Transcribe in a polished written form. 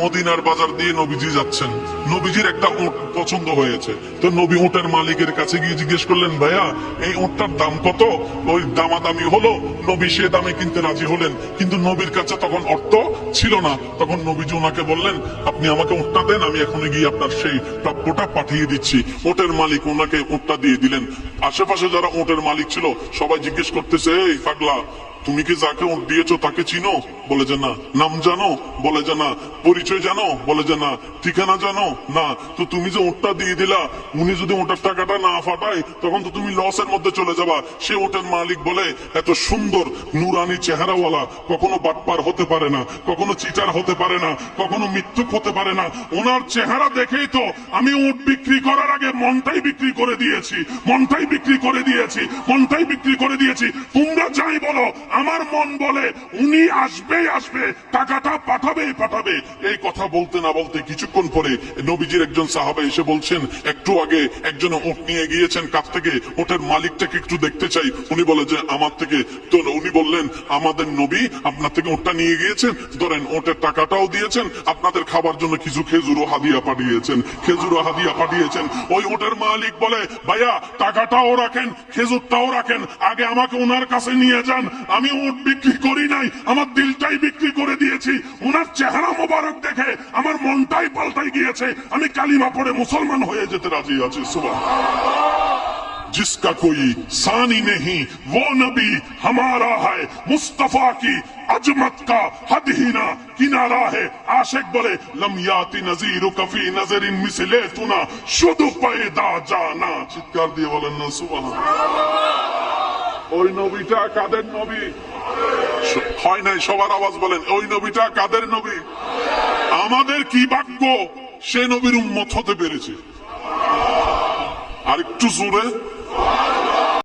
মদিনার বাজার দিয়ে নবীজি যাচ্ছেন, নবীজির একটা উট পছন্দ হয়েছে। তো নবী উটের মালিকের কাছে গিয়ে জিজ্ঞেস করলেন, ভাইয়া এই উটটার দাম কত? ওই দামাদামি হলো, নবী সে দামে কিনতে রাজি হলেন, কিন্তু নবীর কাছে তখন অর্থ ছিল না। তখন নবীজি ওনাকে বললেন, আপনি আমাকে উটটা দেন, আমি এখন গিয়ে আপনার সেই প্রাপ্যটা পাঠিয়ে দিচ্ছি। উটের মালিক ওনাকে উটটা দিয়ে দিলেন। আশেপাশে যারা উটের মালিক ছিল সবাই জিজ্ঞেস করতেছে, এই পাগলা, তুমি কি যাকে উট দিয়েছো তাকে চিনো? বলে যে না। নাম জানো? বলে যে না। পরিচয় জানো? বলে যে না। ঠিকানা জানো? না। তো তুমি যে উটটা দিয়ে দিলা, উনি যদি ওটার টাকাটা না ফাটায় তখন তো তুমি লসের মধ্যে চলে যাবা। সে উটের মালিক বলে, এত সুন্দর নুরানি চেহারাওয়ালা কখনো বাটপার হতে পারে না, কখনো চিটার হতে পারে না, কখনো মিথ্যুক হতে পারে না। ওনার চেহারা দেখেই তো আমি উট বিক্রি করার আগে মনটাই বিক্রি করে দিয়েছি, মনটাই বিক্রি করে দিয়েছি, মনটাই বিক্রি করে দিয়েছি। তোমরা যাই বলো, আমার মন বলে উনি আসবেই আসবে, টাকাটা পাঠাবেই পাঠাবে। এই কথা বলতে না বলতে কিছুক্ষণ পরে নবীজির একজন সাহাবা এসে বলছেন, একটু আগে একজন উট নিয়ে গিয়েছেন, কাছ থেকে উটের মালিকটাকে একটু দেখতে চাই। উনি বলে যে আমার থেকে। তো উনি বললেন, আমাদের নবী আপনার থেকে উটটা নিয়ে গিয়েছেন, ধরেন উটের টাকাটাও দিয়েছেন, আপনাদের খাবার জন্য কিছু খেজুরও হাদিয়া পাঠিয়েছেন, খেজুরও হাদিয়া পাঠিয়েছেন। ওই উটের মালিক বলে, ভাইয়া টাকাটাও রাখেন, খেজুরটাও রাখেন, আগে আমাকে ওনার কাছে নিয়ে যান। আমি উট বিক্রি করি নাই, আমার দিলটাই বিক্রি করে দিয়েছি। ওনার চেহারা মোবারক দেখে আমার মনটাই পাল্টাই গিয়েছে, আমি কালিমা পড়ে মুসলমান হয়ে যেতে রাজি আছি। সুবহানাল্লাহ। जिसका कोई सानी नहीं वो नबी हमारा है, मुस्तफा की अजमत का हद ही ना किनारा है। आशिक बोले लम याति नजीरु कफी नजरिन मिसले तुना शुदु पैदा जाना। চিৎকার দিয়ে বলেন না সুবহানাল্লাহ। ওই নবীটা কাদের নবী? হয় নাই, সবার আওয়াজ বলেন, ওই নবীটা কাদের নবী? আমাদের কি ভাগ্য সে নবীর উম্মত হতে পেরেছে। আর একটু জোরে